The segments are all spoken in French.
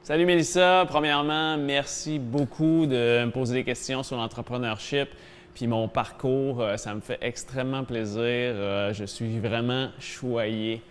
Salut Mélissa, premièrement, merci beaucoup de me poser des questions sur l'entrepreneurship puis mon parcours. Ça me fait extrêmement plaisir. Je suis vraiment choyé.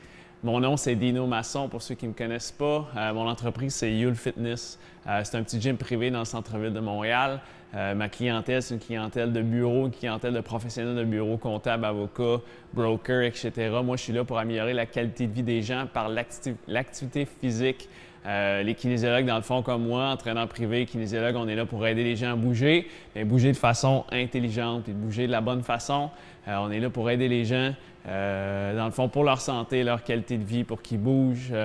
Mon nom, c'est Dino Masson, pour ceux qui ne me connaissent pas. Mon entreprise, c'est Yule Fitness. C'est un petit gym privé dans le centre-ville de Montréal. Ma clientèle, c'est une clientèle de bureau, une clientèle de professionnels de bureau, comptables, avocats, brokers, etc. Moi, je suis là pour améliorer la qualité de vie des gens par l'activité physique. Les kinésiologues, dans le fond, comme moi, entraîneurs privés, kinésiologues, on est là pour aider les gens à bouger, mais bouger de façon intelligente et bouger de la bonne façon. On est là pour aider les gens, dans le fond, pour leur santé, leur qualité de vie, pour qu'ils bougent,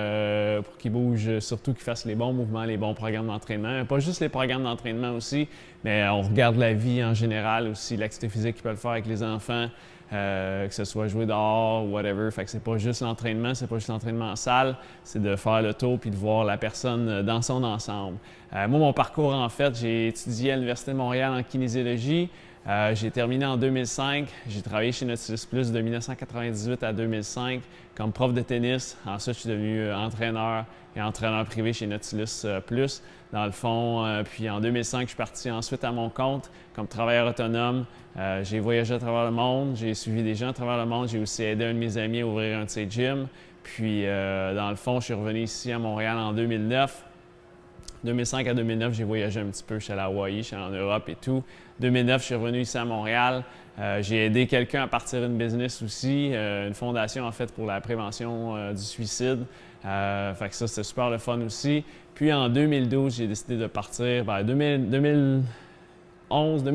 surtout qu'ils fassent les bons mouvements, les bons programmes d'entraînement. Pas juste les programmes d'entraînement aussi, mais on regarde la vie en général aussi, l'activité physique qu'ils peuvent faire avec les enfants. Que ce soit jouer dehors ou whatever. Fait que c'est pas juste l'entraînement, c'est pas juste l'entraînement en salle, c'est de faire le tour puis de voir la personne dans son ensemble. Moi, mon parcours, en fait, j'ai étudié à l'Université de Montréal en kinésiologie. J'ai terminé en 2005. J'ai travaillé chez Nautilus Plus de 1998 à 2005 comme prof de tennis. Ensuite, je suis devenu entraîneur et entraîneur privé chez Nautilus Plus. Dans le fond, puis en 2005, je suis parti ensuite à mon compte comme travailleur autonome. J'ai voyagé à travers le monde, j'ai suivi des gens à travers le monde. J'ai aussi aidé un de mes amis à ouvrir un de ses gyms. Puis, dans le fond, je suis revenu ici à Montréal en 2009. 2005 à 2009, j'ai voyagé un petit peu. Je suis allé à Hawaï, je suis allé en Europe et tout. 2009, je suis revenu ici à Montréal. J'ai aidé quelqu'un à partir d'une business aussi, une fondation en fait pour la prévention du suicide. Fait que ça, c'était super le fun aussi. Puis en 2012, j'ai décidé de partir. 2010, 2011,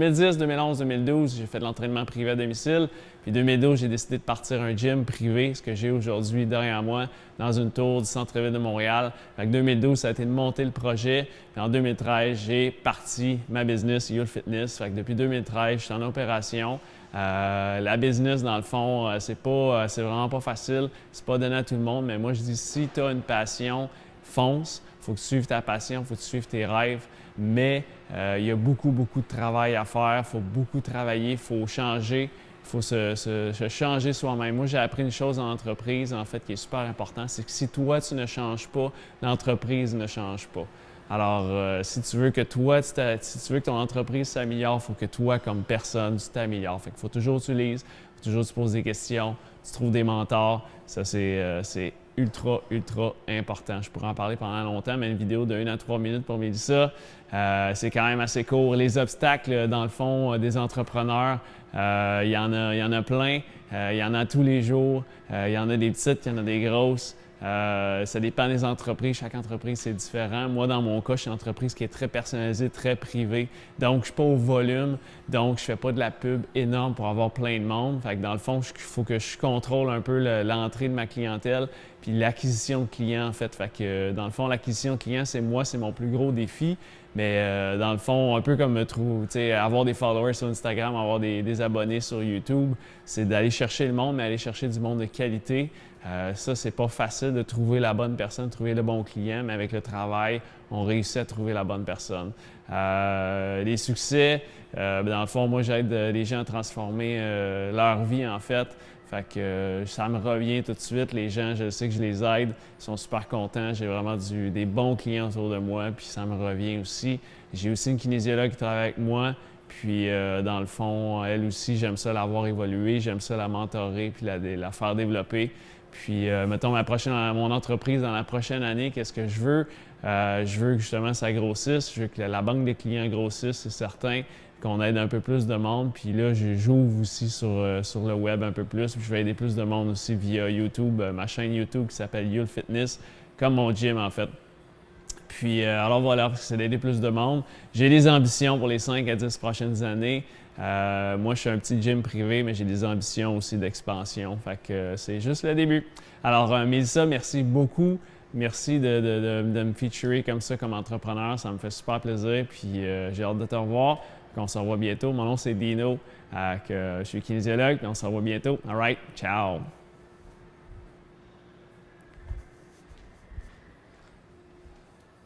2012, j'ai fait de l'entraînement privé à domicile. Puis 2012, j'ai décidé de partir un gym privé, ce que j'ai aujourd'hui derrière moi, dans une tour du centre-ville de Montréal. Fait que 2012, ça a été de monter le projet. Puis en 2013, j'ai parti ma business, Yule Fitness. Fait que depuis 2013, je suis en opération. La business, dans le fond, c'est vraiment pas facile. C'est pas donné à tout le monde. Mais moi, je dis, si tu as une passion, fonce. Il faut que tu suives ta passion, il faut que tu suives tes rêves. Mais il y a beaucoup, beaucoup de travail à faire. Il faut beaucoup travailler, il faut changer. Il faut se changer soi-même. Moi, j'ai appris une chose en entreprise, en fait, qui est super important, c'est que si toi, tu ne changes pas, l'entreprise ne change pas. Alors, si tu veux que si tu veux que ton entreprise s'améliore, il faut que toi, comme personne, tu t'améliores. Fait qu'il faut toujours que tu lises, il faut toujours que tu poses des questions, tu trouves des mentors. Ça, c'est ultra, ultra important. Je pourrais en parler pendant longtemps, mais une vidéo de 1 à 3 minutes pour Mélissa, c'est quand même assez court. Les obstacles, dans le fond, des entrepreneurs, il y en a plein. Il y en a tous les jours. Il y en a des petites, il y en a des grosses. Ça dépend des entreprises. Chaque entreprise, c'est différent. Moi, dans mon cas, je suis une entreprise qui est très personnalisée, très privée. Donc, je ne suis pas au volume. Donc, je ne fais pas de la pub énorme pour avoir plein de monde. Fait que dans le fond, il faut que je contrôle un peu l'entrée de ma clientèle puis l'acquisition de clients, en fait. Fait que, dans le fond, l'acquisition de clients, c'est mon plus gros défi. Mais dans le fond, un peu comme avoir des followers sur Instagram, avoir des abonnés sur YouTube, c'est d'aller chercher le monde, mais aller chercher du monde de qualité. Ça, c'est pas facile de trouver la bonne personne, de trouver le bon client, mais avec le travail, on réussit à trouver la bonne personne. Les succès, dans le fond, moi, j'aide les gens à transformer leur vie, en fait. Fait que ça me revient tout de suite. Les gens, je sais que je les aide, ils sont super contents. J'ai vraiment des bons clients autour de moi, puis ça me revient aussi. J'ai aussi une kinésiologue qui travaille avec moi. Puis, dans le fond, elle aussi, j'aime ça la voir évoluer, j'aime ça la mentorer, puis la faire développer. Puis, mettons, mon entreprise dans la prochaine année, qu'est-ce que je veux? Je veux que justement ça grossisse, je veux que la banque des clients grossisse, c'est certain, qu'on aide un peu plus de monde. Puis là, j'ouvre aussi sur le web un peu plus. Puis je vais aider plus de monde aussi via YouTube, ma chaîne YouTube qui s'appelle Yule Fitness, comme mon gym en fait. Puis, alors voilà, c'est d'aider plus de monde. J'ai des ambitions pour les 5 à 10 prochaines années. Moi, je suis un petit gym privé, mais j'ai des ambitions aussi d'expansion. Fait que c'est juste le début. Alors, Mélissa, merci beaucoup. Merci de me featurer comme ça, comme entrepreneur. Ça me fait super plaisir. Puis, j'ai hâte de te revoir. On se revoit bientôt. Mon nom, c'est Dino. Je suis kinésiologue. On se revoit bientôt. All right. Ciao.